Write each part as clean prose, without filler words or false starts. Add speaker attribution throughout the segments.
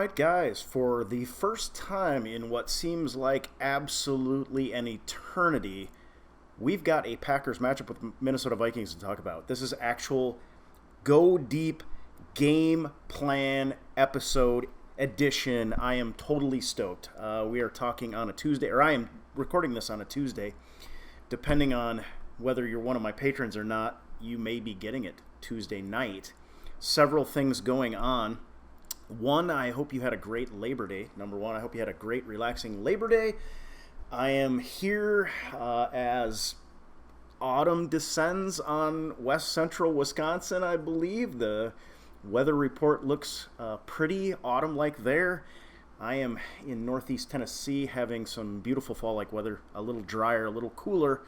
Speaker 1: right, guys, for the first time in what seems like absolutely an eternity, we've got a Packers matchup with Minnesota Vikings to talk about. This is actual go deep game plan episode edition. I am totally stoked. We are talking on a Tuesday, or I am recording this on a Tuesday. Depending on whether you're one of my patrons or not, you may be getting it Tuesday night. Several things going on. One, I hope you had a great Labor Day. Number one, I hope you had a great, relaxing Labor Day. I am here as autumn descends on west central Wisconsin, I believe. The weather report looks pretty autumn-like there. I am in northeast Tennessee having some beautiful fall-like weather, a little drier, a little cooler,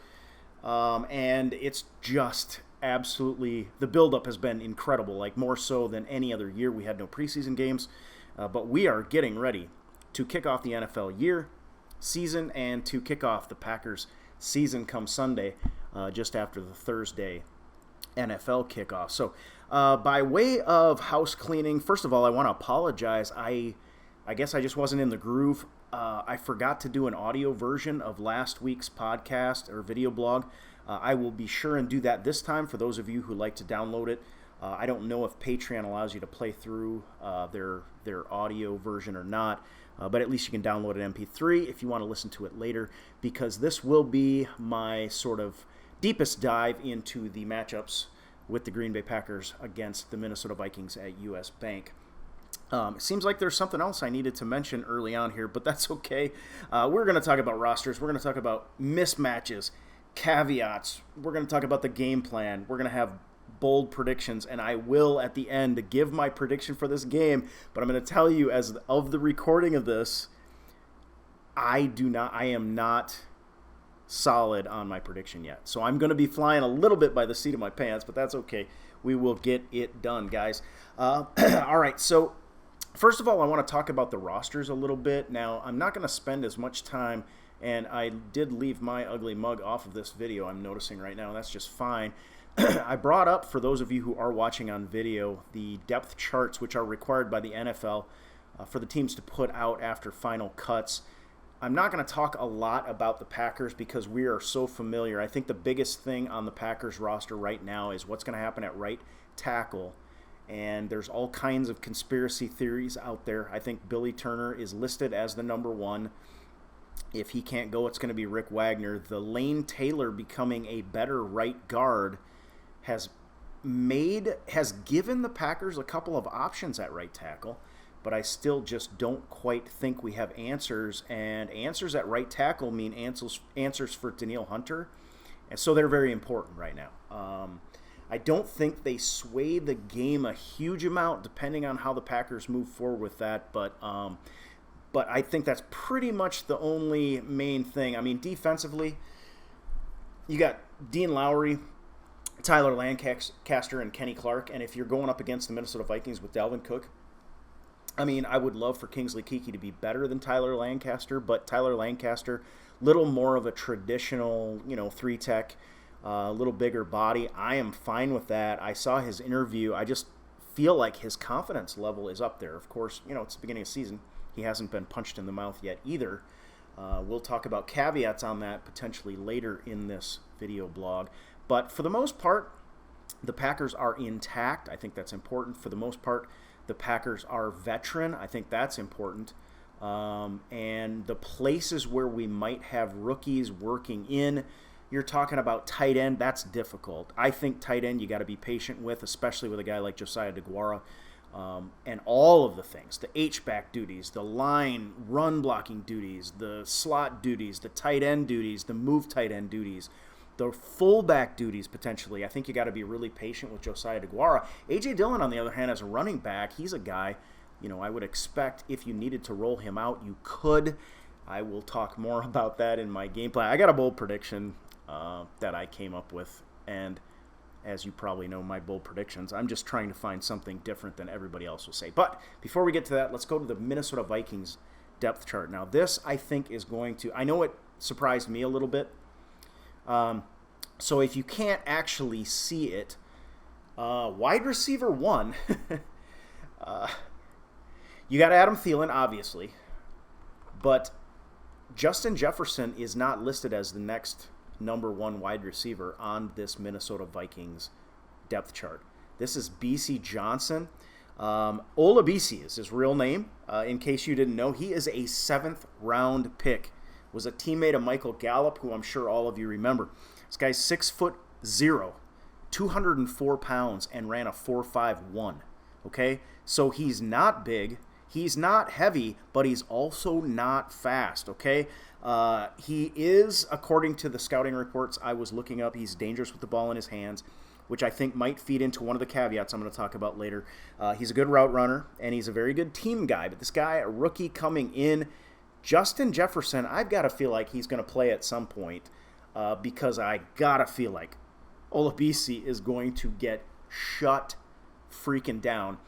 Speaker 1: and it's just absolutely, the buildup has been incredible, like more so than any other year. We had no preseason games, but we are getting ready to kick off the NFL season and to kick off the Packers season come Sunday, just after the Thursday NFL kickoff. So by way of house cleaning, first of all, I want to apologize. I guess I just wasn't in the groove. I forgot to do an audio version of last week's podcast or video blog. I will be sure and do that this time for those of you who like to download it. I don't know if Patreon allows you to play through their audio version or not, but at least you can download an MP3 if you want to listen to it later, because this will be my sort of deepest dive into the matchups with the Green Bay Packers against the Minnesota Vikings at US Bank. It seems like there's something else I needed to mention early on here, but that's okay. We're going to talk about rosters. We're going to talk about mismatches, caveats. We're going to talk about the game plan. We're going to have bold predictions, and I will at the end give my prediction for this game, but I'm going to tell you, as of the recording of this, I am not solid on my prediction yet. So I'm going to be flying a little bit by the seat of my pants, but that's okay. We will get it done, guys. All right, so first of all, I want to talk about the rosters a little bit. Now, I'm not going to spend as much time, and I did leave my ugly mug off of this video, I'm noticing right now. That's just fine. I brought up, for those of you who are watching on video, the depth charts, which are required by the NFL for the teams to put out after final cuts. I'm not going to talk a lot about the Packers because we are so familiar. I think the biggest thing on the Packers roster right now is what's going to happen at right tackle. And there's all kinds of conspiracy theories out there. I think Billy Turner is listed as the number one. If he can't go, it's going to be Rick Wagner. The Lane Taylor becoming a better right guard has given the Packers a couple of options at right tackle, but I still just don't quite think we have answers. And answers at right tackle mean answers for Danielle Hunter, and so they're very important right now. I don't think they sway the game a huge amount depending on how the Packers move forward with that, but I think that's pretty much the only main thing. I mean, defensively, you got Dean Lowry, Tyler Lancaster, and Kenny Clark, and if you're going up against the Minnesota Vikings with Dalvin Cook, I mean, I would love for Kingsley Keke to be better than Tyler Lancaster, but Tyler Lancaster, little more of a traditional, three-tech, a little bigger body. I am fine with that. I saw his interview. I just feel like his confidence level is up there. Of course, it's the beginning of the season. He hasn't been punched in the mouth yet either. We'll talk about caveats on that potentially later in this video blog. But for the most part, the Packers are intact. I think that's important. For the most part, the Packers are veteran. I think that's important. And the places where we might have rookies working in, you're talking about tight end, that's difficult. I think tight end you got to be patient with, especially with a guy like Josiah DeGuara. And all of the things, the H-back duties, the line run blocking duties, the slot duties, the tight end duties, the move tight end duties, the fullback duties potentially. I think you got to be really patient with Josiah DeGuara. A.J. Dillon, on the other hand, as a running back, he's a guy, I would expect if you needed to roll him out, you could. I will talk more about that in my game plan. I got a bold prediction that I came up with, and as you probably know, my bold predictions, I'm just trying to find something different than everybody else will say. But before we get to that, let's go to the Minnesota Vikings depth chart. Now, this, I think, is going to... I know it surprised me a little bit. So if you can't actually see it, wide receiver 1, You got Adam Thielen, obviously, but Justin Jefferson is not listed as the next number one wide receiver on this Minnesota Vikings depth chart. This is BC Johnson. Ola BC is his real name. In case you didn't know, he is a 7th-round pick. Was a teammate of Michael Gallup, who I'm sure all of you remember. This guy's 6'0", 204 pounds, and ran a 4.51. Okay? So he's not big. He's not heavy, but he's also not fast, okay? He is, according to the scouting reports I was looking up, he's dangerous with the ball in his hands, which I think might feed into one of the caveats I'm going to talk about later. He's a good route runner, and he's a very good team guy. But this guy, a rookie coming in, Justin Jefferson, I've got to feel like he's going to play at some point because I got to feel like Olabisi is going to get shut freaking down.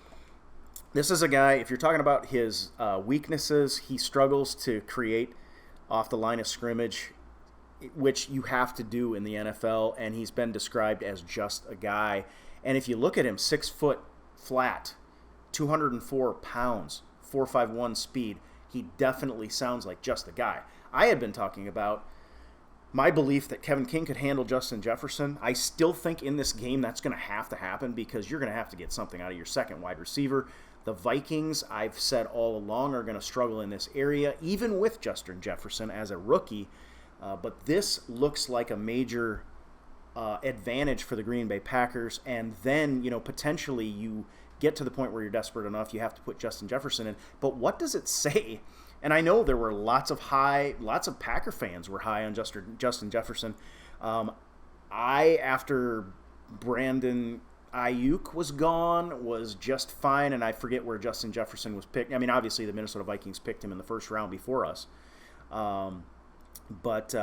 Speaker 1: This is a guy, if you're talking about his weaknesses, he struggles to create off the line of scrimmage, which you have to do in the NFL, and he's been described as just a guy. And if you look at him, 6 foot flat, 204 pounds, 4.51 speed, he definitely sounds like just a guy. I had been talking about my belief that Kevin King could handle Justin Jefferson. I still think in this game that's going to happen because you're going to have to get something out of your second wide receiver. The Vikings, I've said all along, are going to struggle in this area, even with Justin Jefferson as a rookie. But this looks like a major advantage for the Green Bay Packers. And then, potentially you get to the point where you're desperate enough, you have to put Justin Jefferson in. But what does it say? And I know there were lots of Packer fans were high on Justin Jefferson. After Brandon Ayuk was gone, was just fine, and I forget where Justin Jefferson was picked. I mean, obviously the Minnesota Vikings picked him in the first round before us. But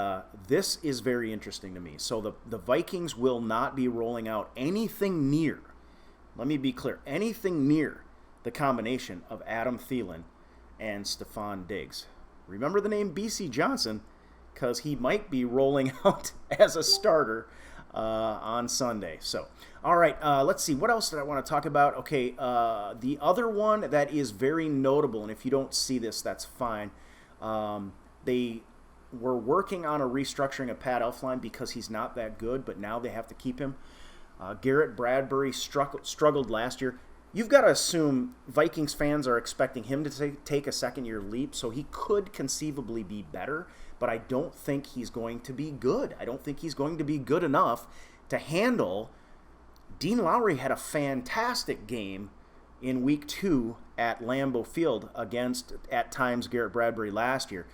Speaker 1: this is very interesting to me. So the Vikings will not be rolling out anything near, let me be clear, anything near the combination of Adam Thielen and Stephon Diggs. Remember the name BC Johnson because he might be rolling out as a starter on Sunday. So, all right, let's see. What else did I want to talk about? Okay, the other one that is very notable, and if you don't see this, that's fine. They were working on a restructuring of Pat Elflein because he's not that good, but now they have to keep him. Garrett Bradbury struggled last year. You've got to assume Vikings fans are expecting him to take a second-year leap, so he could conceivably be better, but I don't think he's going to be good. I don't think he's going to be good enough to handle. Dean Lowry had a fantastic game in Week 2 at Lambeau Field against, at times, Garrett Bradbury last year.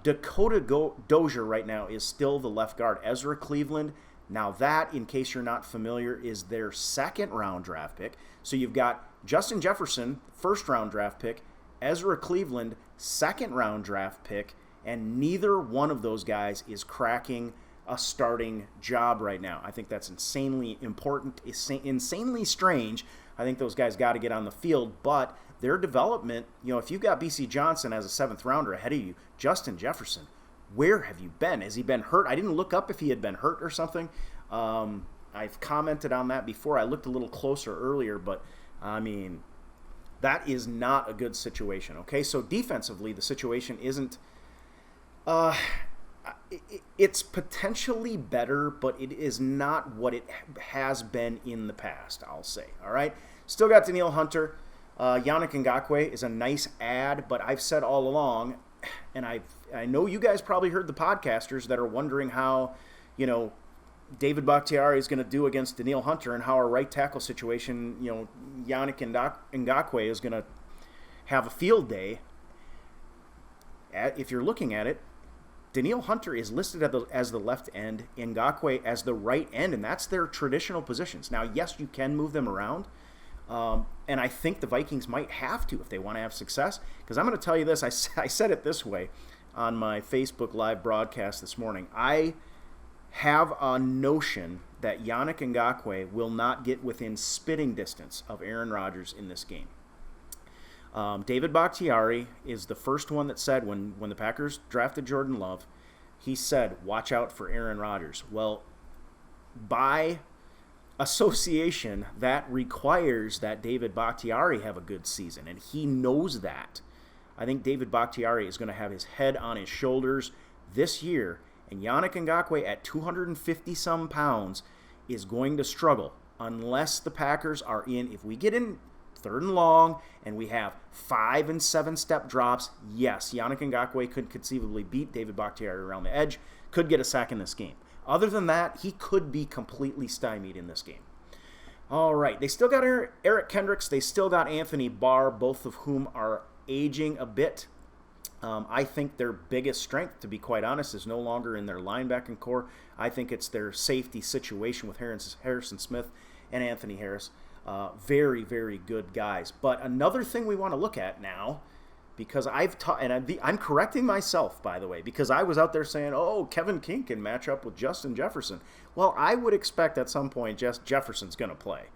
Speaker 1: Dakota Dozier right now is still the left guard. Ezra Cleveland, now that, in case you're not familiar, is their second-round draft pick. So you've got Justin Jefferson, first-round draft pick, Ezra Cleveland, second-round draft pick, and neither one of those guys is cracking a starting job right now. I think that's insanely important, insanely strange. I think those guys got to get on the field, but their development, if you've got BC Johnson as a 7th-rounder ahead of you, Justin Jefferson, where have you been? Has he been hurt? I didn't look up if he had been hurt or something. I've commented on that before. I looked a little closer earlier, but, that is not a good situation, okay? So defensively, the situation isn't it's potentially better, but it is not what it has been in the past, I'll say, all right? Still got Danielle Hunter. Yannick Ngakoue is a nice add, but I've said all along, and I know you guys probably heard the podcasters that are wondering how, David Bakhtiari is going to do against Danielle Hunter and how our right tackle situation, Yannick Ngakoue is going to have a field day. If you're looking at it, Danielle Hunter is listed as the left end, Ngakoue as the right end, and that's their traditional positions. Now, yes, you can move them around, and I think the Vikings might have to if they want to have success, because I'm going to tell you this. I said it this way on my Facebook Live broadcast this morning. I have a notion that Yannick Ngakoue will not get within spitting distance of Aaron Rodgers in this game. David Bakhtiari is the first one that said when the Packers drafted Jordan Love, he said, watch out for Aaron Rodgers. Well, by association that requires that David Bakhtiari have a good season, and he knows that. I think David Bakhtiari is going to have his head on his shoulders this year, and Yannick Ngakoue at 250-some pounds is going to struggle unless the Packers are in. If we get in third and long and we have 5 and 7 step drops, yes, Yannick Ngakoue could conceivably beat David Bakhtiari around the edge, could get a sack in this game. Other than that, he could be completely stymied in this game. All right, they still got Eric Kendricks. They still got Anthony Barr, both of whom are aging a bit. I think their biggest strength, to be quite honest, is no longer in their linebacking core. I think it's their safety situation with Harrison Smith and Anthony Harris. Very, very good guys. But another thing we want to look at now, because I've taught, and I'm correcting myself, by the way, because I was out there saying, oh, Kevin King can match up with Justin Jefferson. Well, I would expect at some point Jefferson's going to play.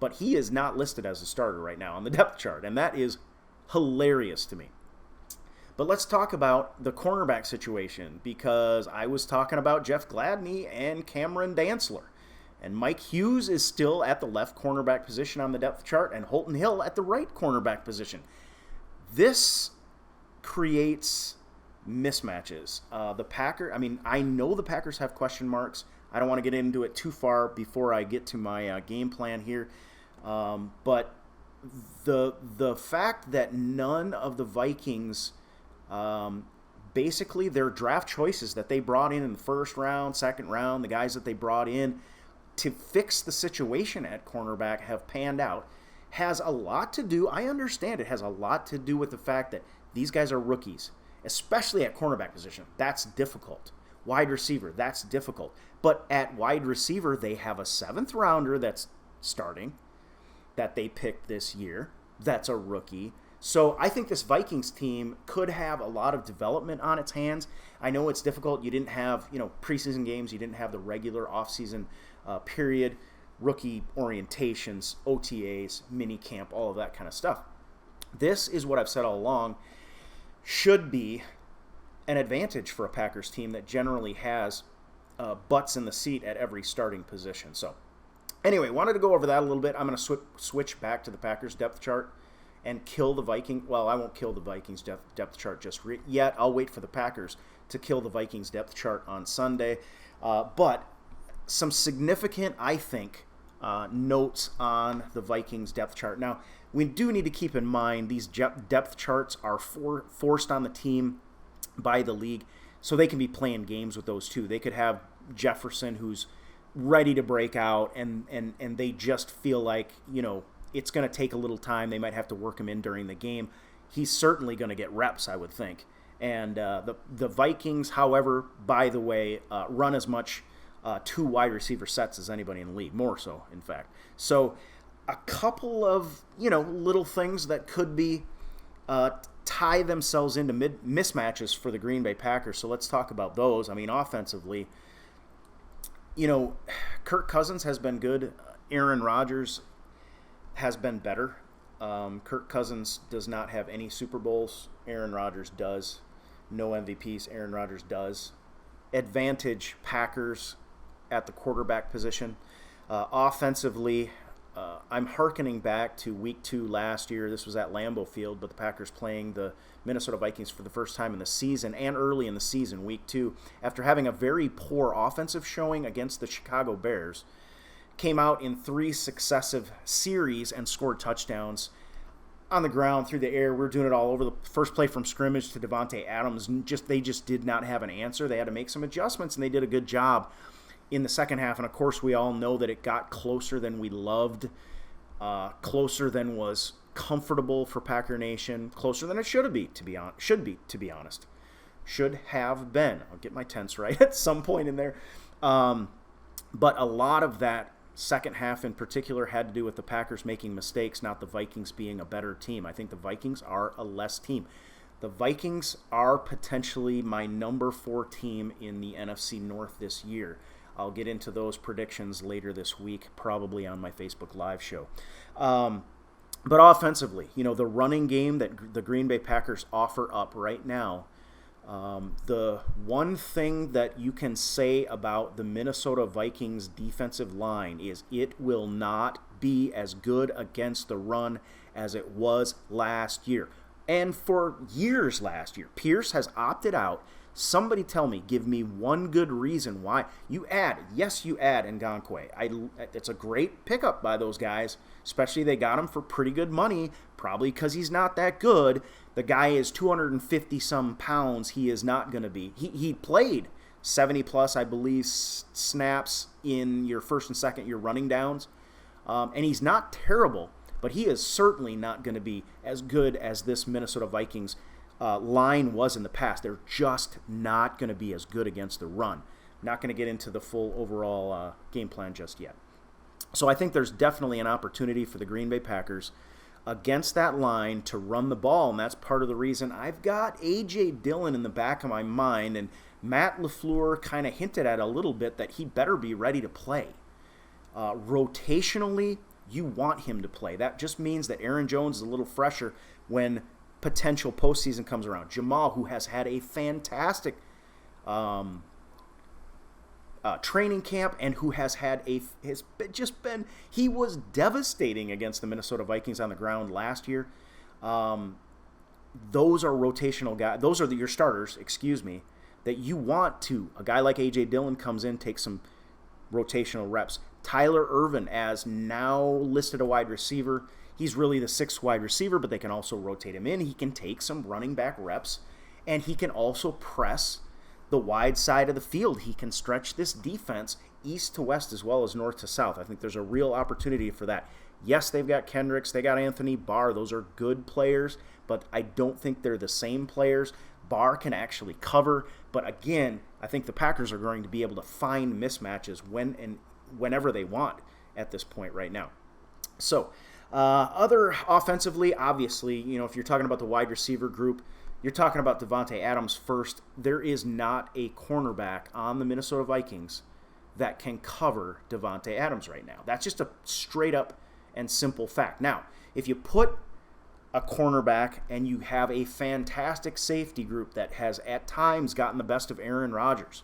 Speaker 1: But he is not listed as a starter right now on the depth chart, and that is hilarious to me. But let's talk about the cornerback situation, because I was talking about Jeff Gladney and Cameron Dantzler. And Mike Hughes is still at the left cornerback position on the depth chart, and Holton Hill at the right cornerback position. This creates mismatches. I know the Packers have question marks. I don't want to get into it too far before I get to my game plan here. But the fact that none of the Vikings, basically their draft choices that they brought in the first round, second round, the guys that they brought in to fix the situation at cornerback have panned out, has a lot to do, I understand it has a lot to do with the fact that these guys are rookies, especially at cornerback position. That's difficult. Wide receiver, that's difficult. But at wide receiver, they have a 7th rounder that's starting, that they picked this year, that's a rookie. So I think this Vikings team could have a lot of development on its hands. I know it's difficult. You didn't have, preseason games. You didn't have the regular offseason period, rookie orientations, OTAs, mini camp, all of that kind of stuff. This is what I've said all along should be an advantage for a Packers team that generally has butts in the seat at every starting position. So anyway, wanted to go over that a little bit. I'm going to switch back to the Packers depth chart and kill the Vikings. Well, I won't kill the Vikings depth chart just yet. I'll wait for the Packers to kill the Vikings depth chart on Sunday. But some significant, I think, notes on the Vikings depth chart. Now, we do need to keep in mind these depth charts are forced on the team by the league, so they can be playing games with those too. They could have Jefferson who's ready to break out, and they just feel like, it's going to take a little time. They might have to work him in during the game. He's certainly going to get reps, I would think. And the Vikings, however, by the way, run as much 2 wide receiver sets as anybody in the league, more so, in fact. So a couple of, little things that could be tie themselves into mismatches for the Green Bay Packers. So let's talk about those. I mean, offensively, Kirk Cousins has been good. Aaron Rodgers has been better. Kirk Cousins does not have any Super Bowls. Aaron Rodgers does. No MVPs. Aaron Rodgers does. Advantage Packers at the quarterback position. Offensively, I'm hearkening back to week 2 last year. This was at Lambeau Field, but the Packers playing the Minnesota Vikings for the first time in the season and early in the season, week 2, after having a very poor offensive showing against the Chicago Bears. Came out in 3 successive series and scored touchdowns on the ground, through the air. We're doing it all over. The first play from scrimmage to Devontae Adams, they just did not have an answer. They had to make some adjustments, and they did a good job in the second half. And of course, we all know that it got closer than we loved, closer than was comfortable for Packer Nation, closer than it should have been, to be honest. Should have been. I'll get my tense right at some point in there. But a lot of that second half in particular had to do with the Packers making mistakes, not the Vikings being a better team. I think the Vikings are a less team. The Vikings are potentially my number 4 team in the NFC North this year. I'll get into those predictions later this week, probably on my Facebook Live show. But offensively, the running game that the Green Bay Packers offer up right now The one thing that you can say about the Minnesota Vikings defensive line is it will not be as good against the run as it was last year. And for years last year, Pierce has opted out. Somebody tell me, give me one good reason why. You add Ngakoue. It's a great pickup by those guys, especially they got him for pretty good money, probably because he's not that good. The guy is 250-some pounds. He is not going to be. He played 70-plus, I believe, snaps in your first and second year running downs, and he's not terrible, but he is certainly not going to be as good as this Minnesota Vikings line was in the past. They're just not going to be as good against the run. Not going to get into the full overall game plan just yet. So I think there's definitely an opportunity for the Green Bay Packers against that line to run the ball, and that's part of the reason I've got A.J. Dillon in the back of my mind, and Matt LaFleur kind of hinted at a little bit that he better be ready to play. Rotationally, you want him to play. That just means that Aaron Jones is a little fresher when potential postseason comes around. Jamal, who has had a fantastic training camp and who has had he was devastating against the Minnesota Vikings on the ground last year. Those are rotational guys. Those are your starters, that you want to. A guy like A.J. Dillon comes in, takes some rotational reps. Tyler Ervin, as now listed a wide receiver, he's really the sixth wide receiver, but they can also rotate him in. He can take some running back reps, and he can also press the wide side of the field. He can stretch this defense east to west as well as north to south. I think there's a real opportunity for that. Yes, they've got Kendricks, they got Anthony Barr. Those are good players, but I don't think they're the same players. Barr can actually cover, but again, I think the Packers are going to be able to find mismatches whenever they want at this point right now. So, other offensively, obviously, if you're talking about the wide receiver group, you're talking about Davante Adams first. There is not a cornerback on the Minnesota Vikings that can cover Davante Adams right now. That's just a straight up and simple fact. Now, if you put a cornerback and you have a fantastic safety group that has at times gotten the best of Aaron Rodgers,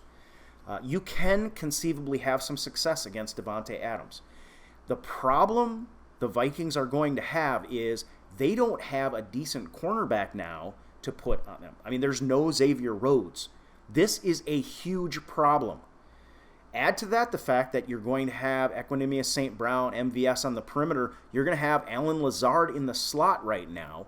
Speaker 1: you can conceivably have some success against Davante Adams. The problem the Vikings are going to have is they don't have a decent cornerback now to put on them. I mean, there's no Xavier Rhodes. This is a huge problem. Add to that the fact that you're going to have Equanimeous St. Brown, MVS on the perimeter. You're going to have Allen Lazard in the slot right now.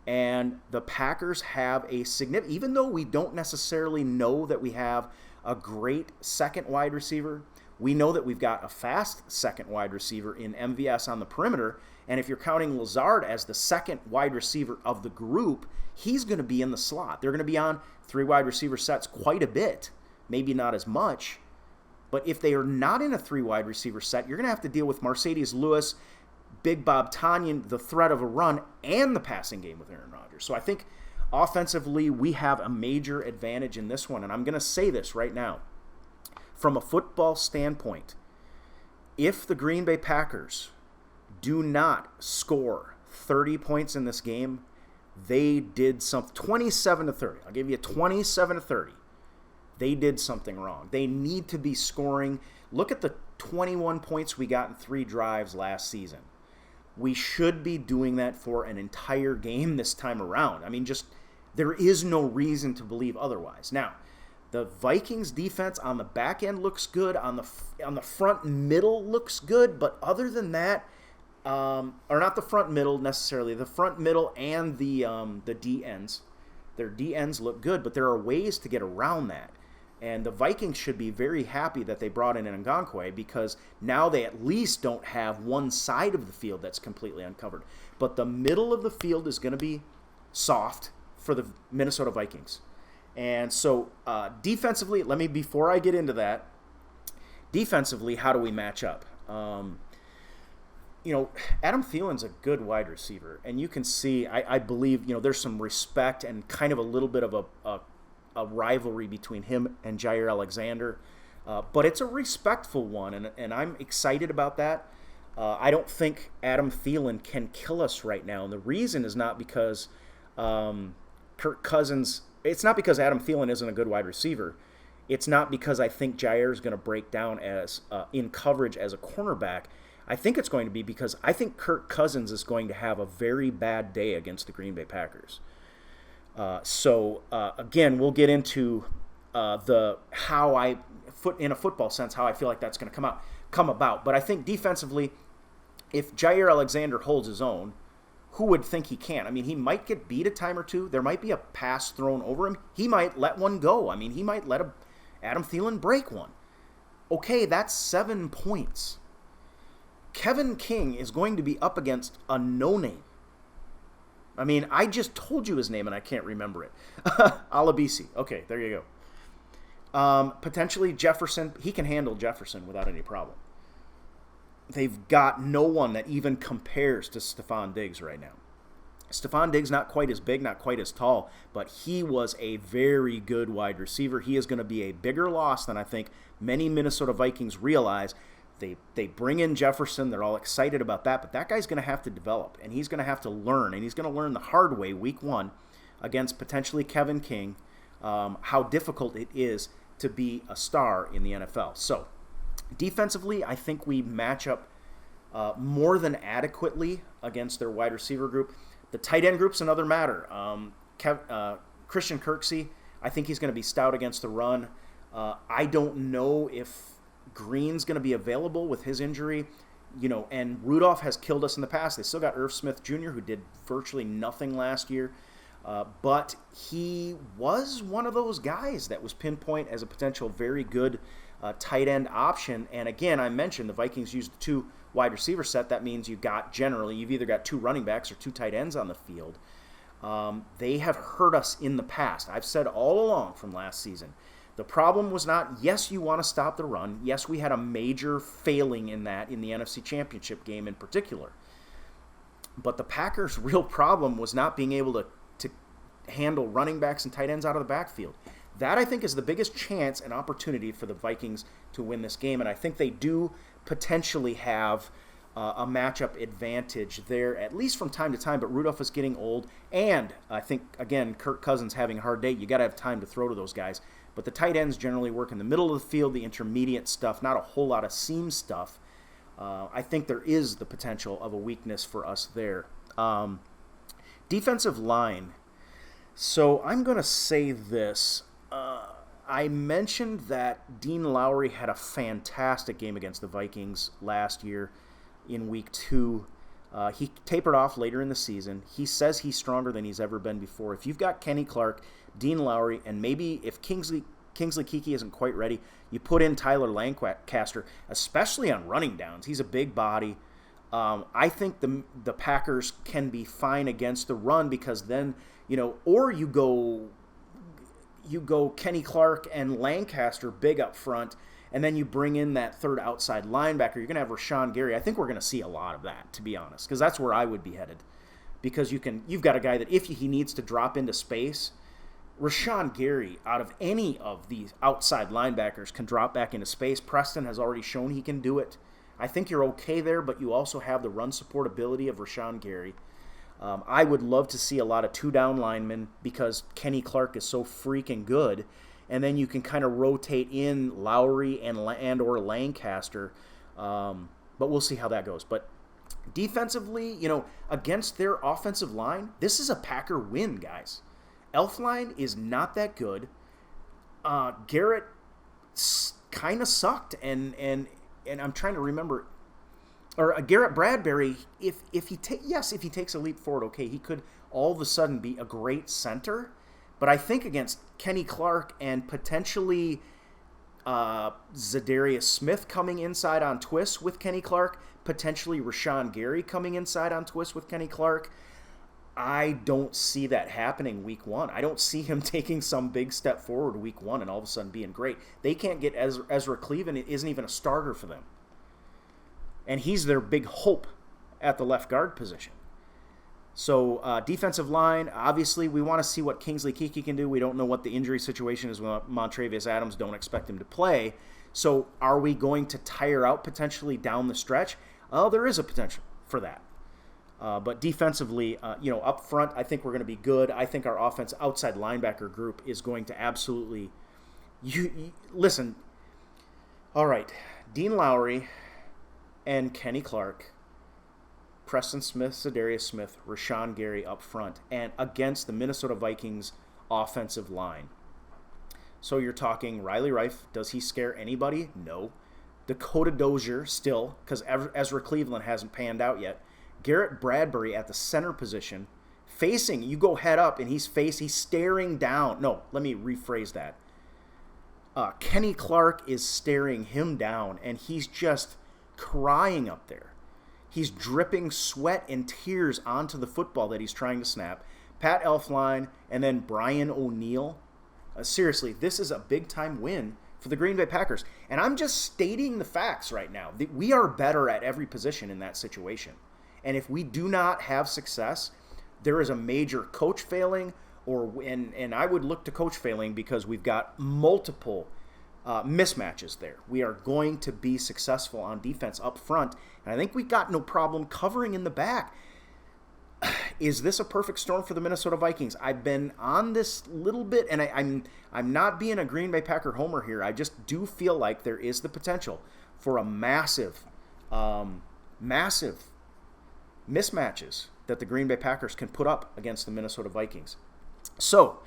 Speaker 1: And the Packers have a significant, even though we don't necessarily know that we have a great second wide receiver, we know that we've got a fast second wide receiver in MVS on the perimeter. And if you're counting Lazard as the second wide receiver of the group, he's going to be in the slot. They're going to be on three wide receiver sets quite a bit, maybe not as much. But if they are not in a three wide receiver set, you're going to have to deal with Mercedes Lewis, Big Bob Tonyan, the threat of a run, and the passing game with Aaron Rodgers. So I think offensively we have a major advantage in this one. And I'm going to say this right now. From a football standpoint, if the Green Bay Packers do not score 30 points in this game, they did something. 27-30. I'll give you a 27-30. They did something wrong. They need to be scoring. Look at the 21 points we got in 3 drives last season. We should be doing that for an entire game this time around. I mean, there is no reason to believe otherwise. Now, the Vikings defense on the back end looks good. On the front middle looks good. But other than that, or not the front middle necessarily, the front middle and the D ends, their D ends look good. But there are ways to get around that. And the Vikings should be very happy that they brought in Ngakoue because now they at least don't have one side of the field that's completely uncovered. But the middle of the field is going to be soft for the Minnesota Vikings. And so defensively, before I get into that, defensively, how do we match up? Adam Thielen's a good wide receiver. And you can see, I believe, there's some respect and kind of a little bit of a rivalry between him and Jair Alexander. But it's a respectful one, and I'm excited about that. I don't think Adam Thielen can kill us right now. And the reason is not because Kirk Cousins it's not because Adam Thielen isn't a good wide receiver. It's not because I think Jair is going to break down as in coverage as a cornerback. I think it's going to be because I think Kirk Cousins is going to have a very bad day against the Green Bay Packers. Again, we'll get into in a football sense, how I feel like that's going to come about. But I think defensively, if Jair Alexander holds his own, who would think he can't? I mean, he might get beat a time or two. There might be a pass thrown over him. He might let one go. I mean, he might let Adam Thielen break one. Okay, that's 7 points. Kevin King is going to be up against a no-name. I mean, I just told you his name and I can't remember it. Alabisi. Okay, there you go. Potentially Jefferson. He can handle Jefferson without any problem. They've got no one that even compares to Stephon Diggs right now. Stephon Diggs not quite as big, not quite as tall, but he was a very good wide receiver. He is going to be a bigger loss than I think many Minnesota Vikings realize. They bring in Jefferson. They're all excited about that, but that guy's going to have to develop, and he's going to have to learn, and he's going to learn the hard way week 1 against potentially Kevin King, how difficult it is to be a star in the NFL. So defensively, I think we match up more than adequately against their wide receiver group. The tight end group's another matter. Christian Kirksey, I think he's going to be stout against the run. I don't know if Green's going to be available with his injury. And Rudolph has killed us in the past. They still got Irv Smith Jr., who did virtually nothing last year. But he was one of those guys that was pinpoint as a potential very good tight end option. And again, I mentioned the Vikings used the 2 wide receiver set. That means you've either got 2 running backs or 2 tight ends on the field. They have hurt us in the past. I've said all along from last season, the problem was not, yes, you want to stop the run. Yes, we had a major failing in that in the NFC Championship game in particular. But the Packers' real problem was not being able to handle running backs and tight ends out of the backfield. That, I think, is the biggest chance and opportunity for the Vikings to win this game, and I think they do potentially have a matchup advantage there, at least from time to time, but Rudolph is getting old, and I think, again, Kirk Cousins having a hard day. You got to have time to throw to those guys. But the tight ends generally work in the middle of the field, the intermediate stuff, not a whole lot of seam stuff. I think there is the potential of a weakness for us there. Defensive line. So I'm going to say this. I mentioned that Dean Lowry had a fantastic game against the Vikings last year in week 2. He tapered off later in the season. He says he's stronger than he's ever been before. If you've got Kenny Clark, Dean Lowry, and maybe if Kingsley Keke isn't quite ready, you put in Tyler Lancaster, especially on running downs. He's a big body. I think the Packers can be fine against the run because then, or you go Kenny Clark and Lancaster big up front, and then you bring in that third outside linebacker. You're going to have Rashawn Gary. I think we're going to see a lot of that, to be honest, because that's where I would be headed. Because you've got a guy that if he needs to drop into space, Rashawn Gary, out of any of these outside linebackers, can drop back into space. Preston has already shown he can do it. I think you're okay there, but you also have the run support ability of Rashawn Gary. I would love to see a lot of 2-down linemen because Kenny Clark is so freaking good. And then you can kind of rotate in Lowry and or Lancaster. But we'll see how that goes. But defensively, against their offensive line, this is a Packer win, guys. Elflein is not that good. Garrett kind of sucked, and I'm trying to remember. Or Garrett Bradbury, if he takes a leap forward, okay, he could all of a sudden be a great center. But I think against Kenny Clark and potentially Zadarius Smith coming inside on twists with Kenny Clark, potentially Rashawn Gary coming inside on twists with Kenny Clark, I don't see that happening week 1. I don't see him taking some big step forward week 1 and all of a sudden being great. They can't get Ezra Cleveland. It isn't even a starter for them. And he's their big hope at the left guard position. So defensive line, obviously we want to see what Kingsley Keke can do. We don't know what the injury situation is with Montravius Adams. Don't expect him to play. So are we going to tire out potentially down the stretch? Oh, there is a potential for that. But defensively, up front, I think we're going to be good. I think our offense outside linebacker group is going to absolutely... Listen, all right, Dean Lowry and Kenny Clark, Preston Smith, Za'Darius Smith, Rashawn Gary up front, and against the Minnesota Vikings offensive line. So you're talking Riley Reif. Does he scare anybody? No. Dakota Dozier still, because Ezra Cleveland hasn't panned out yet. Garrett Bradbury at the center position, facing, you go head up, and he's staring down. No, let me rephrase that. Kenny Clark is staring him down, and he's just crying up there. He's dripping sweat and tears onto the football that he's trying to snap. Pat Elflein and then Brian O'Neill. Seriously, this is a big-time win for the Green Bay Packers. And I'm just stating the facts right now. We are better at every position in that situation. And if we do not have success, there is a major coach failing, and I would look to coach failing because we've got multiple mismatches there. We are going to be successful on defense up front, and I think we've got no problem covering in the back. Is this a perfect storm for the Minnesota Vikings? I've been on this little bit, and I'm not being a Green Bay Packer homer here. I just do feel like there is the potential for a massive mismatches that the Green Bay Packers can put up against the Minnesota Vikings. So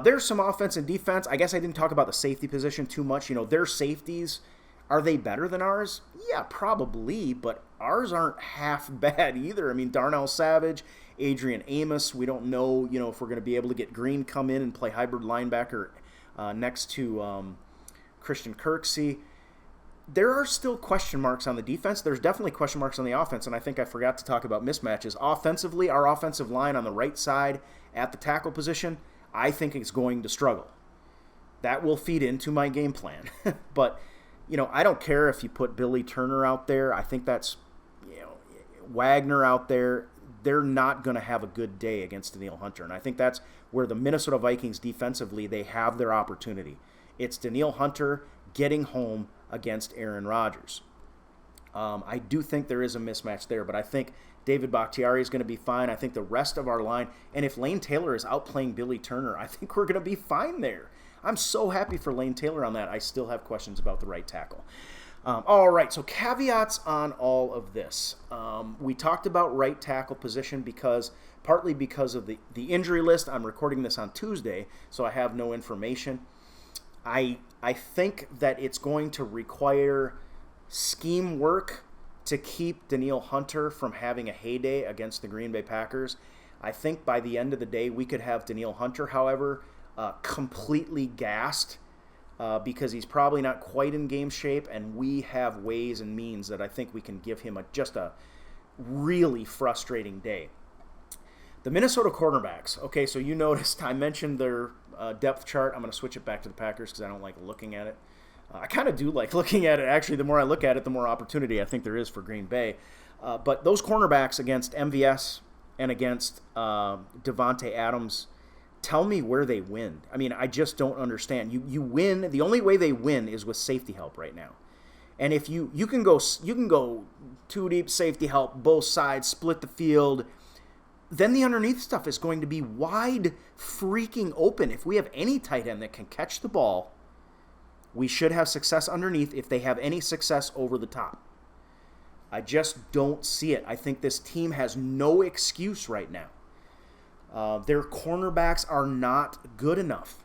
Speaker 1: there's some offense and defense. I guess I didn't talk about the safety position too much. Their safeties, are they better than ours? Yeah, probably, but ours aren't half bad either. I mean, Darnell Savage, Adrian Amos, we don't know, if we're going to be able to get Green come in and play hybrid linebacker next to Christian Kirksey. There are still question marks on the defense. There's definitely question marks on the offense, and I think I forgot to talk about mismatches. Offensively, our offensive line on the right side at the tackle position, I think it's going to struggle. That will feed into my game plan. But, I don't care if you put Billy Turner out there. I think that's, Wagner out there. They're not going to have a good day against Danielle Hunter, and I think that's where the Minnesota Vikings defensively, they have their opportunity. It's Danielle Hunter getting home against Aaron Rodgers. I do think there is a mismatch there, but I think David Bakhtiari is going to be fine. I think the rest of our line, and if Lane Taylor is outplaying Billy Turner, I think we're going to be fine there. I'm so happy for Lane Taylor on that. I still have questions about the right tackle. All right, so caveats on all of this. We talked about right tackle position partly because of the injury list. I'm recording this on Tuesday, so I have no information. I think that it's going to require scheme work to keep Danielle Hunter from having a heyday against the Green Bay Packers. I think by the end of the day, we could have Danielle Hunter, however, completely gassed because he's probably not quite in game shape, and we have ways and means that I think we can give him just a really frustrating day. The Minnesota cornerbacks. Okay, so you noticed I mentioned their depth chart. I'm going to switch it back to the Packers because I don't like looking at it. I kind of do like looking at it. Actually, the more I look at it, the more opportunity I think there is for Green Bay. But those cornerbacks against MVS and against Devontae Adams, tell me where they win. I mean, I just don't understand. You win. The only way they win is with safety help right now. And if you can go two deep safety help, both sides, split the field, then the underneath stuff is going to be wide freaking open. If we have any tight end that can catch the ball, we should have success underneath if they have any success over the top. I just don't see it. I think this team has no excuse right now. Their cornerbacks are not good enough.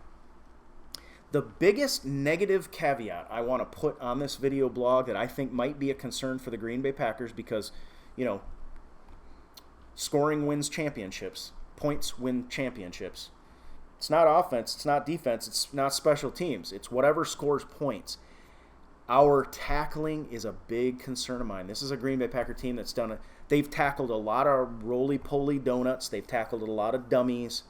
Speaker 1: The biggest negative caveat I want to put on this video blog that I think might be a concern for the Green Bay Packers because, scoring wins championships, points win championships. It's not offense, it's not defense, it's not special teams. It's whatever scores points. Our tackling is a big concern of mine. This is a Green Bay Packer team that's they've tackled a lot of roly-poly donuts. They've tackled a lot of dummies.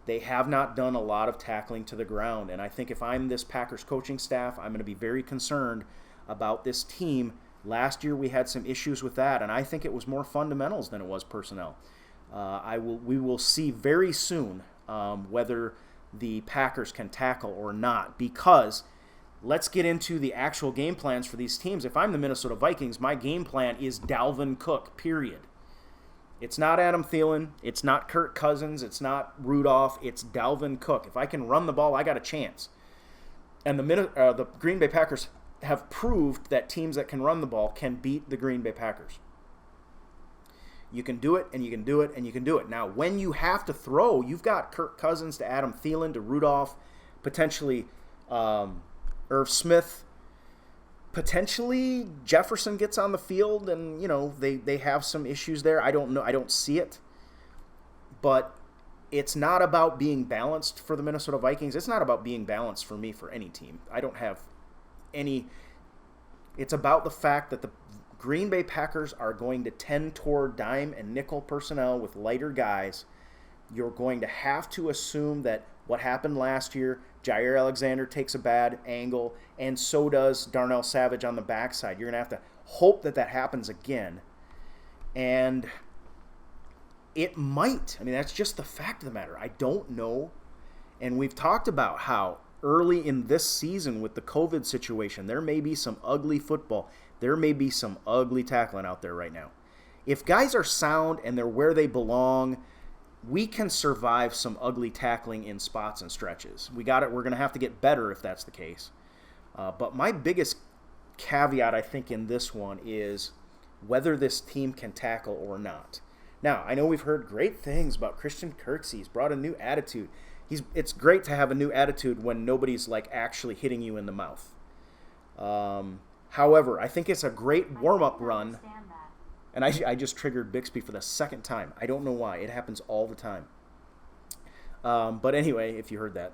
Speaker 1: They have not done a lot of tackling to the ground. And I think if I'm this Packers coaching staff, I'm going to be very concerned about this team. Last year we had some issues with that, and I think it was more fundamentals than it was personnel. We will see very soon whether the Packers can tackle or not, because let's get into the actual game plans for these teams. If I'm the Minnesota Vikings, my game plan is Dalvin Cook, period. It's not Adam Thielen. It's not Kirk Cousins. It's not Rudolph. It's Dalvin Cook. If I can run the ball, I got a chance. And the Green Bay Packers have proved that teams that can run the ball can beat the Green Bay Packers. You can do it, and you can do it, and you can do it. Now, when you have to throw, you've got Kirk Cousins to Adam Thielen to Rudolph, potentially Irv Smith. Potentially Jefferson gets on the field, and they have some issues there. I don't know. I don't see it. But it's not about being balanced for the Minnesota Vikings. It's not about being balanced for me for any team. I don't have any. It's about the fact that the Green Bay Packers are going to tend toward dime and nickel personnel with lighter guys. You're going to have to assume that what happened last year, Jair Alexander takes a bad angle, and so does Darnell Savage on the backside. You're going to have to hope that that happens again. And it might. I mean, that's just the fact of the matter. I don't know. And we've talked about how early in this season with the COVID situation, there may be some ugly football. There may be some ugly tackling out there right now. If guys are sound and they're where they belong, we can survive some ugly tackling in spots and stretches. We got it. We're going to have to get better if that's the case. But my biggest caveat, I think, in this one is whether this team can tackle or not. Now, I know we've heard great things about Christian Kirksey. He's brought a new attitude. It's great to have a new attitude when nobody's like actually hitting you in the mouth. However, I think it's a great warm-up run. And I just triggered Bixby for the second time. I don't know why. It happens all the time. But anyway, if you heard that.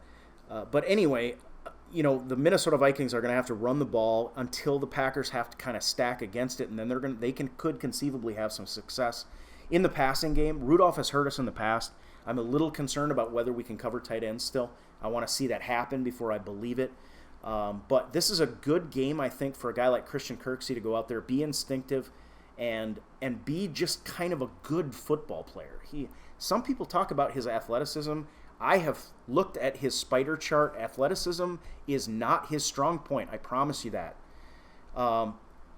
Speaker 1: The Minnesota Vikings are going to have to run the ball until the Packers have to kind of stack against it, and then could conceivably have some success in the passing game. Rudolph has hurt us in the past. I'm a little concerned about whether we can cover tight ends still. I want to see that happen before I believe it. But this is a good game, I think, for a guy like Christian Kirksey to go out there, be instinctive, and be just kind of a good football player. Some people talk about his athleticism. I have looked at his spider chart. Athleticism is not his strong point. I promise you that.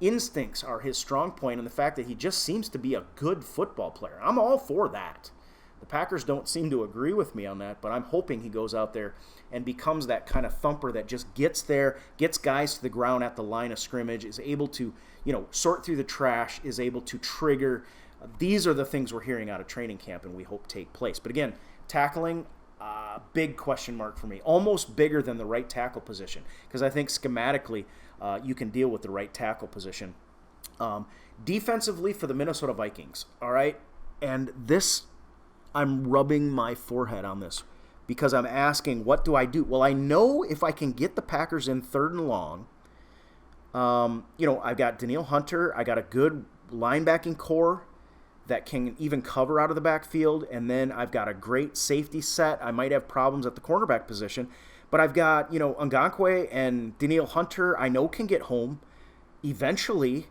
Speaker 1: Instincts are his strong point, and the fact that he just seems to be a good football player. I'm all for that. The Packers don't seem to agree with me on that, but I'm hoping he goes out there and becomes that kind of thumper that just gets there, gets guys to the ground at the line of scrimmage, is able to, sort through the trash, is able to trigger. These are the things we're hearing out of training camp and we hope take place. But again, tackling, big question mark for me. Almost bigger than the right tackle position, because I think schematically you can deal with the right tackle position. Defensively for the Minnesota Vikings, all right? And this, I'm rubbing my forehead on this because I'm asking, what do I do? Well, I know if I can get the Packers in 3rd and long, I've got Danielle Hunter. I got a good linebacking core that can even cover out of the backfield, and then I've got a great safety set. I might have problems at the cornerback position, but I've got, Ngakoue and Danielle Hunter I know can get home eventually,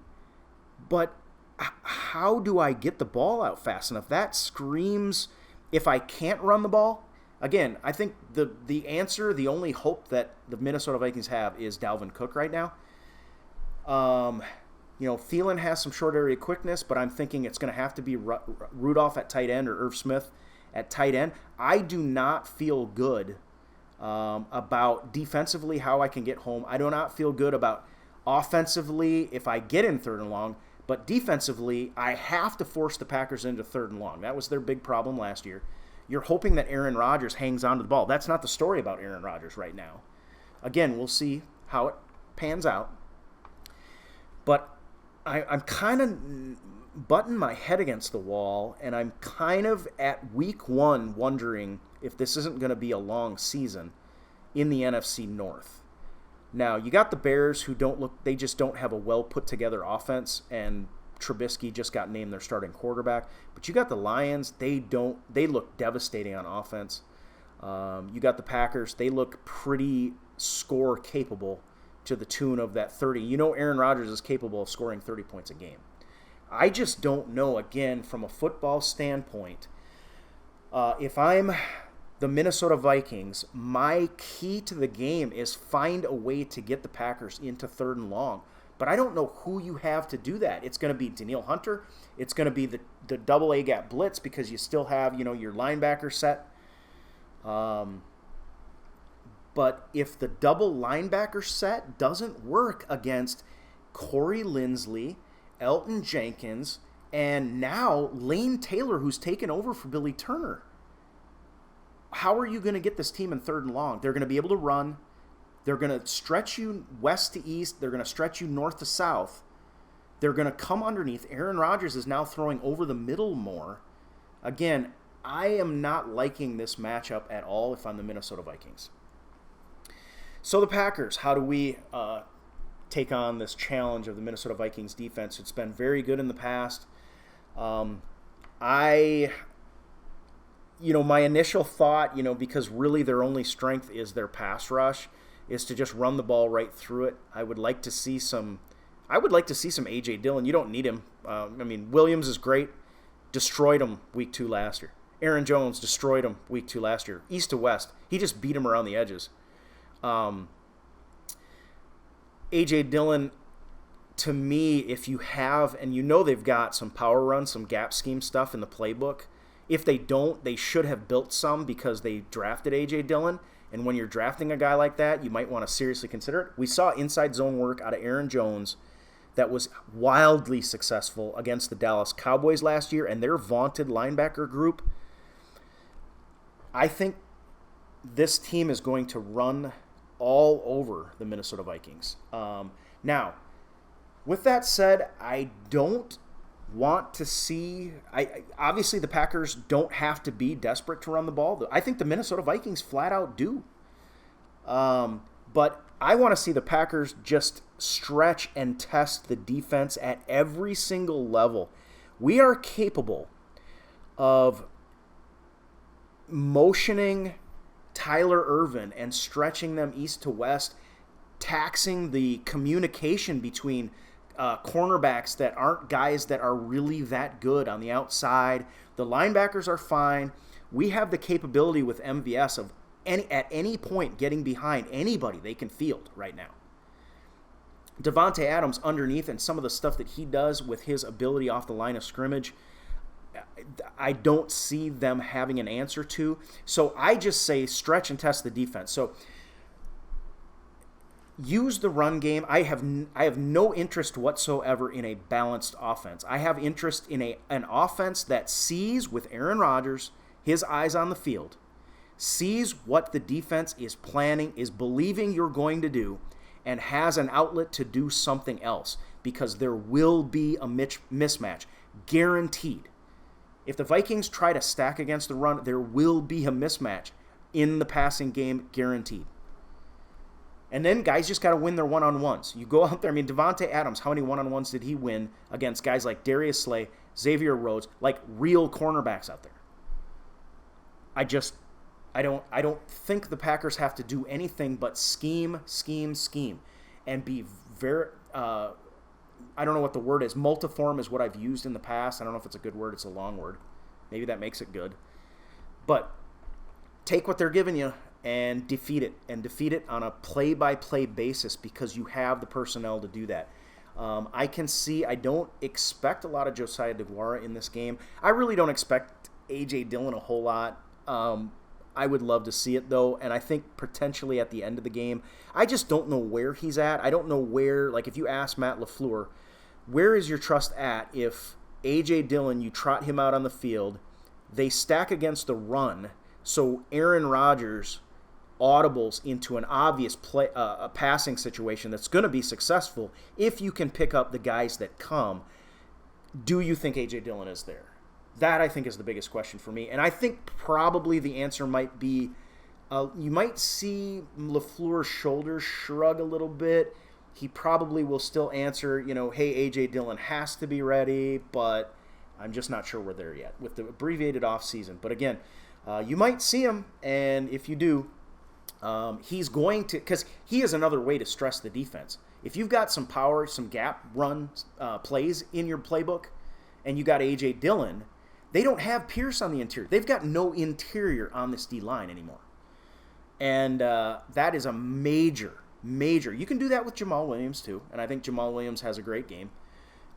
Speaker 1: but how do I get the ball out fast enough? That screams if I can't run the ball. Again, I think the answer, the only hope that the Minnesota Vikings have is Dalvin Cook right now. Thielen has some short area quickness, but I'm thinking it's going to have to be Rudolph at tight end or Irv Smith at tight end. I do not feel good about defensively how I can get home. I do not feel good about offensively if I get in 3rd and long. But defensively, I have to force the Packers into 3rd and long. That was their big problem last year. You're hoping that Aaron Rodgers hangs on to the ball. That's not the story about Aaron Rodgers right now. Again, we'll see how it pans out. But I'm kind of butting my head against the wall, and I'm kind of at week 1 wondering if this isn't going to be a long season in the NFC North. Now, you got the Bears who they just don't have a well put together offense, and Trubisky just got named their starting quarterback. But you got the Lions, they look devastating on offense. You got the Packers, they look pretty score capable to the tune of that 30. Aaron Rodgers is capable of scoring 30 points a game. I just don't know, again, from a football standpoint, if I'm the Minnesota Vikings, my key to the game is find a way to get the Packers into 3rd and long But I don't know who you have to do that. It's going to be Danielle Hunter. It's going to be the double A gap blitz because you still have, your linebacker set. But if the double linebacker set doesn't work against Corey Linsley, Elton Jenkins, and now Lane Taylor, who's taken over for Billy Turner, how are you going to get this team in 3rd and long? They're going to be able to run. They're going to stretch you west to east. They're going to stretch you north to south. They're going to come underneath. Aaron Rodgers is now throwing over the middle more. Again, I am not liking this matchup at all if I'm the Minnesota Vikings. So the Packers, how do we take on this challenge of the Minnesota Vikings defense? It's been very good in the past. My initial thought, because really their only strength is their pass rush, is to just run the ball right through it. I would like to see some A.J. Dillon. You don't need him. Williams is great. Destroyed him week 2 last year. Aaron Jones destroyed him week 2 last year. East to west. He just beat him around the edges. A.J. Dillon, to me, if you have, and they've got some power run, some gap scheme stuff in the playbook. If they don't, they should have built some because they drafted A.J. Dillon. And when you're drafting a guy like that, you might want to seriously consider it. We saw inside zone work out of Aaron Jones that was wildly successful against the Dallas Cowboys last year and their vaunted linebacker group. I think this team is going to run all over the Minnesota Vikings. Now, with that said, I don't want to see... obviously, the Packers don't have to be desperate to run the ball. I think the Minnesota Vikings flat out do. But I want to see the Packers just stretch and test the defense at every single level. We are capable of motioning Tyler Ervin and stretching them east to west, taxing the communication between cornerbacks that aren't guys that are really that good on the outside. The linebackers are fine. We have the capability with MVS of at any point getting behind anybody they can field right now. Devontae Adams underneath and some of the stuff that he does with his ability off the line of scrimmage, I don't see them having an answer to. So I just say stretch and test the defense. So use the run game. I have no interest whatsoever in a balanced offense. I have interest in an offense that sees, with Aaron Rodgers, his eyes on the field, sees what the defense is planning, is believing you're going to do, and has an outlet to do something else, because there will be a mismatch. Guaranteed. If the Vikings try to stack against the run, there will be a mismatch in the passing game, guaranteed. And then guys just got to win their one-on-ones. You go out there, Devontae Adams, how many one-on-ones did he win against guys like Darius Slay, Xavier Rhodes, like real cornerbacks out there? I don't think the Packers have to do anything but scheme, and be very, I don't know what the word is. Multiform is what I've used in the past. I don't know if it's a good word. It's a long word. Maybe that makes it good. But take what they're giving you and defeat it on a play-by-play basis, because you have the personnel to do that. I don't expect a lot of Josiah DeGuara in this game. I really don't expect A.J. Dillon a whole lot. I would love to see it, though, and I think potentially at the end of the game, I just don't know where he's at. I don't know where, like if you ask Matt LaFleur, where is your trust at if A.J. Dillon, you trot him out on the field, they stack against the run, so Aaron Rodgers audibles into an obvious play, a passing situation that's going to be successful if you can pick up the guys that come. Do you think A.J. Dillon is there? That, I think, is the biggest question for me. And I think probably the answer might be you might see LaFleur's shoulders shrug a little bit. He probably will still answer, hey, A.J. Dillon has to be ready, but I'm just not sure we're there yet with the abbreviated offseason. But again, you might see him, and if you do, he's going to, because he is another way to stress the defense. If you've got some power, some gap run plays in your playbook, and you got A.J. Dillon, they don't have Pierce on the interior. They've got no interior on this D-line anymore. And that is a major, major. You can do that with Jamal Williams too, and I think Jamal Williams has a great game.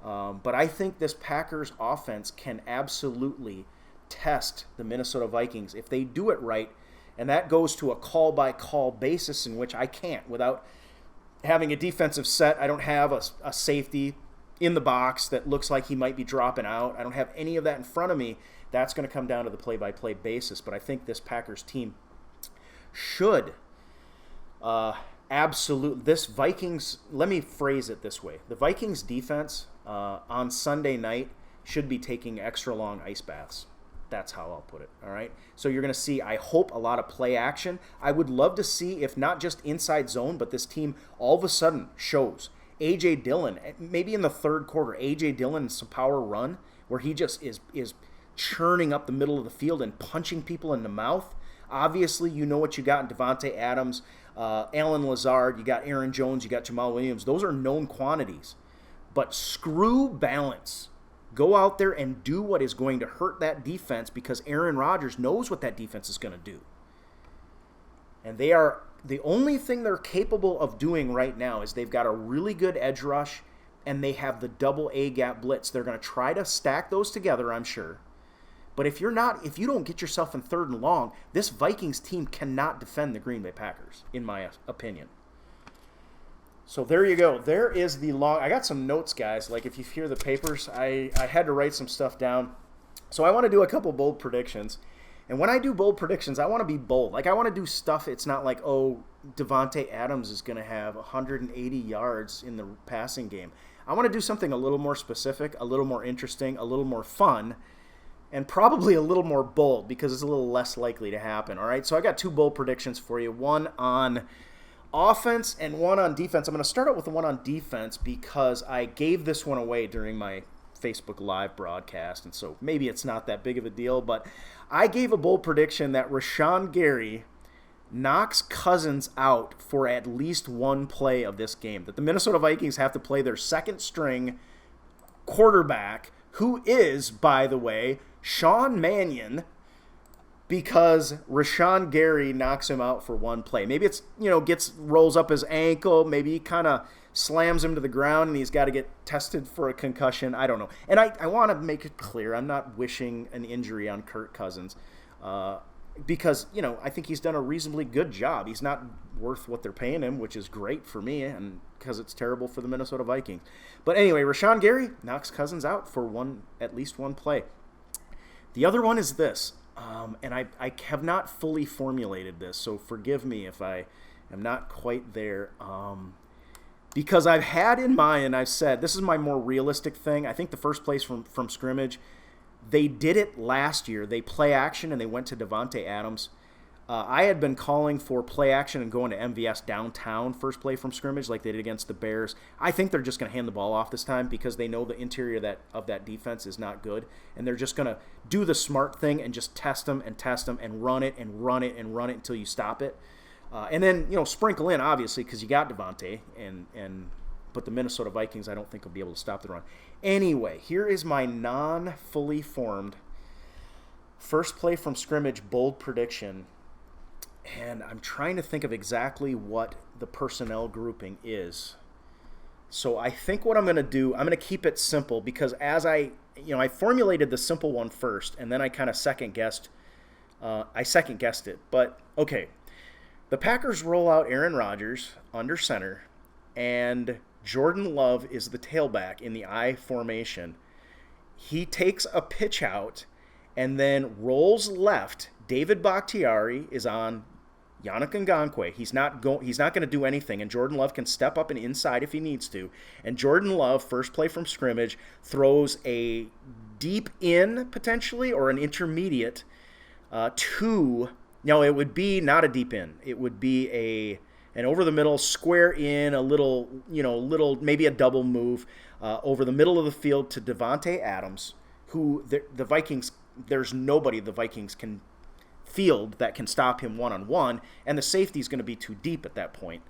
Speaker 1: But I think this Packers offense can absolutely test the Minnesota Vikings if they do it right, and that goes to a call-by-call basis in which I can't. Without having a defensive set, I don't have a safety in the box that looks like he might be dropping out. I don't have any of that in front of me. That's going to come down to the play-by-play basis, but I think this Packers team should this Vikings, let me phrase it this way. The Vikings defense on Sunday night should be taking extra long ice baths. That's how I'll put it, all right? So you're going to see, I hope, a lot of play action. I would love to see, if not just inside zone, but this team all of a sudden shows A.J. Dillon, maybe in the third quarter, A.J. Dillon some power run where he just is churning up the middle of the field and punching people in the mouth. Obviously, you know what you got in Devontae Adams, Alan Lazard, you got Aaron Jones, you got Jamal Williams. Those are known quantities. But screw balance. Go out there and do what is going to hurt that defense, because Aaron Rodgers knows what that defense is going to do. And they are the only thing they're capable of doing right now is they've got a really good edge rush, and they have the double A gap blitz. They're going to try to stack those together, I'm sure. But if you don't get yourself in third and long, this Vikings team cannot defend the Green Bay Packers, in my opinion. So there you go. There is the long. I got some notes, guys. Like, if you hear the papers, I had to write some stuff down. So I want to do a couple bold predictions. And when I do bold predictions, I want to be bold. Like, I want to do stuff. It's not like, oh, Devontae Adams is going to have 180 yards in the passing game. I want to do something a little more specific, a little more interesting, a little more fun, and probably a little more bold, because it's a little less likely to happen. All right, so I got two bold predictions for you, one on offense and one on defense. I'm going to start out with the one on defense because I gave this one away during my Facebook Live broadcast, and so maybe it's not that big of a deal, but I gave a bold prediction that Rashawn Gary knocks Cousins out for at least one play of this game, that the Minnesota Vikings have to play their second-string quarterback, who is, by the way, Sean Mannion, because Rashawn Gary knocks him out for one play. Maybe it's, rolls up his ankle, maybe he kind of slams him to the ground and he's got to get tested for a concussion. I don't know. And I want to make it clear, I'm not wishing an injury on Kirk Cousins because, I think he's done a reasonably good job. He's not worth what they're paying him, which is great for me, and because it's terrible for the Minnesota Vikings. But anyway, Rashawn Gary knocks Cousins out for at least one play. The other one is this, and I have not fully formulated this, so forgive me if I am not quite there, because I've had in mind, I've said, this is my more realistic thing. I think the first place from scrimmage, they did it last year. They play action, and they went to Devontae Adams. I had been calling for play action and going to MVS downtown first play from scrimmage like they did against the Bears. I think they're just going to hand the ball off this time because they know the interior of that defense is not good, and they're just going to do the smart thing and just test them and run it and run it and run it until you stop it. And then, sprinkle in, obviously, because you got Devontae, but the Minnesota Vikings I don't think will be able to stop the run. Anyway, here is my non-fully formed first play from scrimmage bold prediction. And I'm trying to think of exactly what the personnel grouping is. So I think what I'm going to do, I'm going to keep it simple because as I formulated the simple one first, and then I kind of second-guessed it. But, okay, the Packers roll out Aaron Rodgers under center, and Jordan Love is the tailback in the I formation. He takes a pitch out and then rolls left. David Bakhtiari is on Yannick Ngakoue. He's not going to do anything, and Jordan Love can step up and inside if he needs to. And Jordan Love, first play from scrimmage, throws a deep in potentially or an intermediate to. No, it would be not a deep in. It would be an over the middle, square in, a little maybe a double move over the middle of the field to Devontae Adams, who the Vikings. There's nobody the Vikings can field that can stop him one-on-one, and the safety is going to be too deep at that point.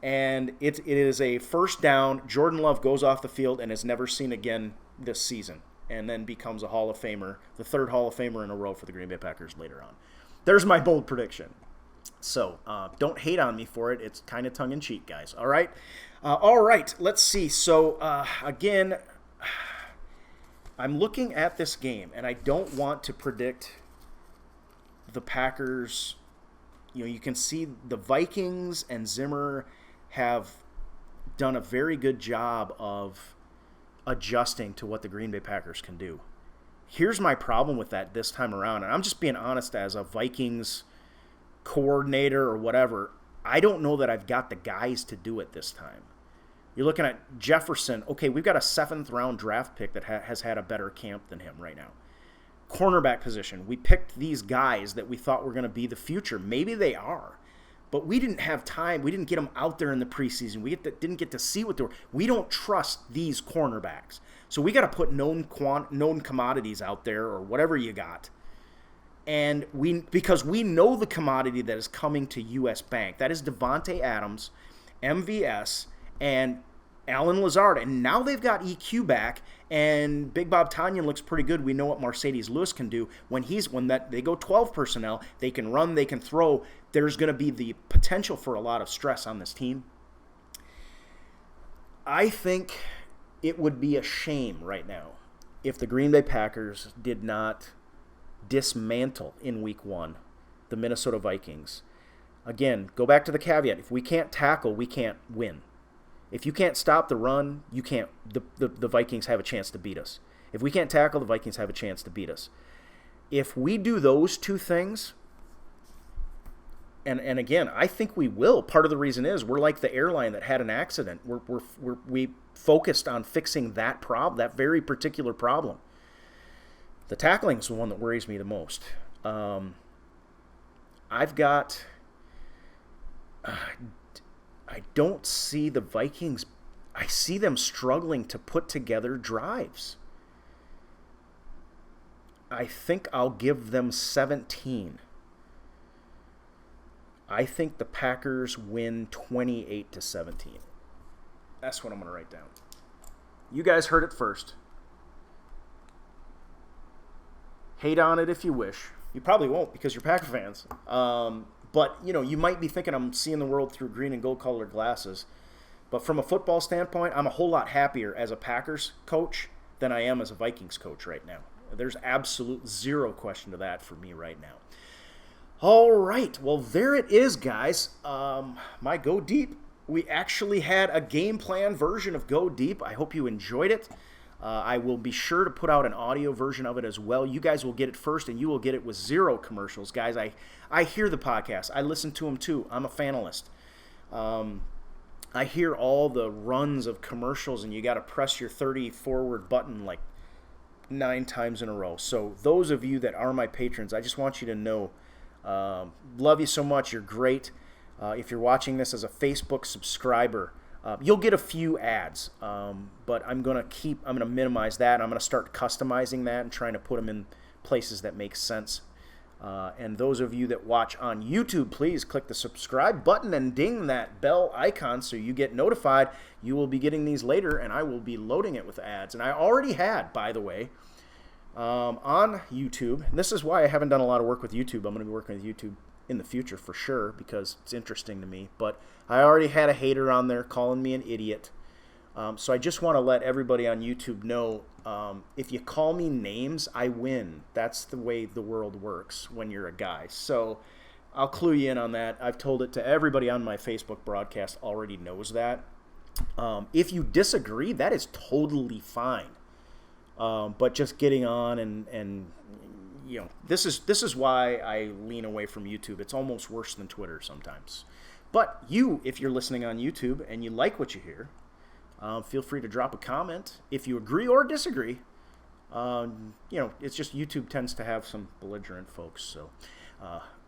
Speaker 1: And it is a first down. Jordan Love goes off the field and is never seen again this season, and then becomes a Hall of Famer, the third Hall of Famer in a row for the Green Bay Packers later on. There's my bold prediction. So don't hate on me for it. It's kind of tongue-in-cheek, guys. All right? All right, let's see. So, again, I'm looking at this game, and I don't want to predict the Packers. You can see the Vikings and Zimmer have done a very good job of adjusting to what the Green Bay Packers can do. Here's my problem with that this time around, and I'm just being honest as a Vikings coordinator or whatever. I don't know that I've got the guys to do it this time. You're looking at Jefferson. Okay, we've got a 7th-round draft pick that has had a better camp than him right now. Cornerback position. We picked these guys that we thought were going to be the future. Maybe they are. But we didn't have time. We didn't get them out there in the preseason. We didn't get to see what they were. We don't trust these cornerbacks. So we got to put known commodities out there or whatever you got. And because we know the commodity that is coming to U.S. Bank. That is Devontae Adams, MVS, and Alan Lazard. And now they've got EQ back, and Big Bob Tonyan looks pretty good. We know what Mercedes Lewis can do. When they go 12 personnel, they can run, they can throw. There's going to be the potential for a lot of stress on this team. I think it would be a shame right now if the Green Bay Packers did not dismantle in Week 1 the Minnesota Vikings. Again, go back to the caveat. If we can't tackle, we can't win. If you can't stop the run, you can't. The Vikings have a chance to beat us. If we can't tackle, the Vikings have a chance to beat us. If we do those two things, and again, I think we will. Part of the reason is we're like the airline that had an accident. We focused on fixing that problem, that very particular problem. The tackling is the one that worries me the most. I don't see the Vikings. I see them struggling to put together drives. I think I'll give them 17. I think the Packers win 28-17. That's what I'm going to write down. You guys heard it first. Hate on it if you wish. You probably won't because you're Packer fans. But, you might be thinking I'm seeing the world through green and gold colored glasses. But from a football standpoint, I'm a whole lot happier as a Packers coach than I am as a Vikings coach right now. There's absolute zero question to that for me right now. All right. Well, there it is, guys. My Go Deep. We actually had a game plan version of Go Deep. I hope you enjoyed it. I will be sure to put out an audio version of it as well. You guys will get it first, and you will get it with 0 commercials. Guys, I hear the podcast. I listen to them, too. I'm a fanalist. I hear all the runs of commercials, and you got to press your 30 forward button like 9 times in a row. So those of you that are my patrons, I just want you to know, love you so much. You're great. If you're watching this as a Facebook subscriber, you'll get a few ads, but I'm going to minimize that. I'm going to start customizing that and trying to put them in places that make sense. And those of you that watch on YouTube, please click the subscribe button and ding that bell icon so you get notified. You will be getting these later, and I will be loading it with ads. And I already had, by the way, on YouTube. And this is why I haven't done a lot of work with YouTube. I'm going to be working with YouTube in the future for sure because it's interesting to me. But I already had a hater on there calling me an idiot. So I just want to let everybody on YouTube know, if you call me names, I win. That's the way the world works when you're a guy. So I'll clue you in on that. I've told it to everybody on my Facebook broadcast already knows that. If you disagree, that is totally fine. But just getting on and this is why I lean away from YouTube. It's almost worse than Twitter sometimes. But if you're listening on YouTube and you like what you hear, feel free to drop a comment if you agree or disagree. It's just YouTube tends to have some belligerent folks. So,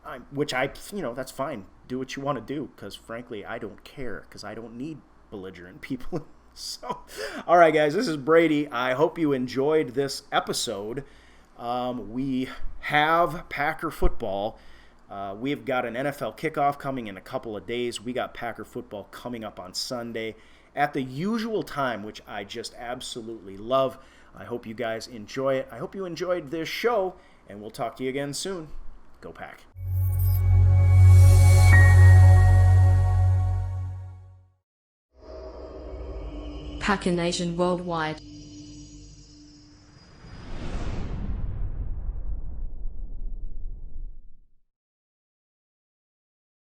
Speaker 1: that's fine. Do what you want to do because, frankly, I don't care because I don't need belligerent people. So, all right, guys, this is Brady. I hope you enjoyed this episode. We have Packer football. We've got an NFL kickoff coming in a couple of days. We got Packer football coming up on Sunday at the usual time, which I just absolutely love. I hope you guys enjoy it. I hope you enjoyed this show, and we'll talk to you again soon. Go Pack.
Speaker 2: Packer Nation worldwide.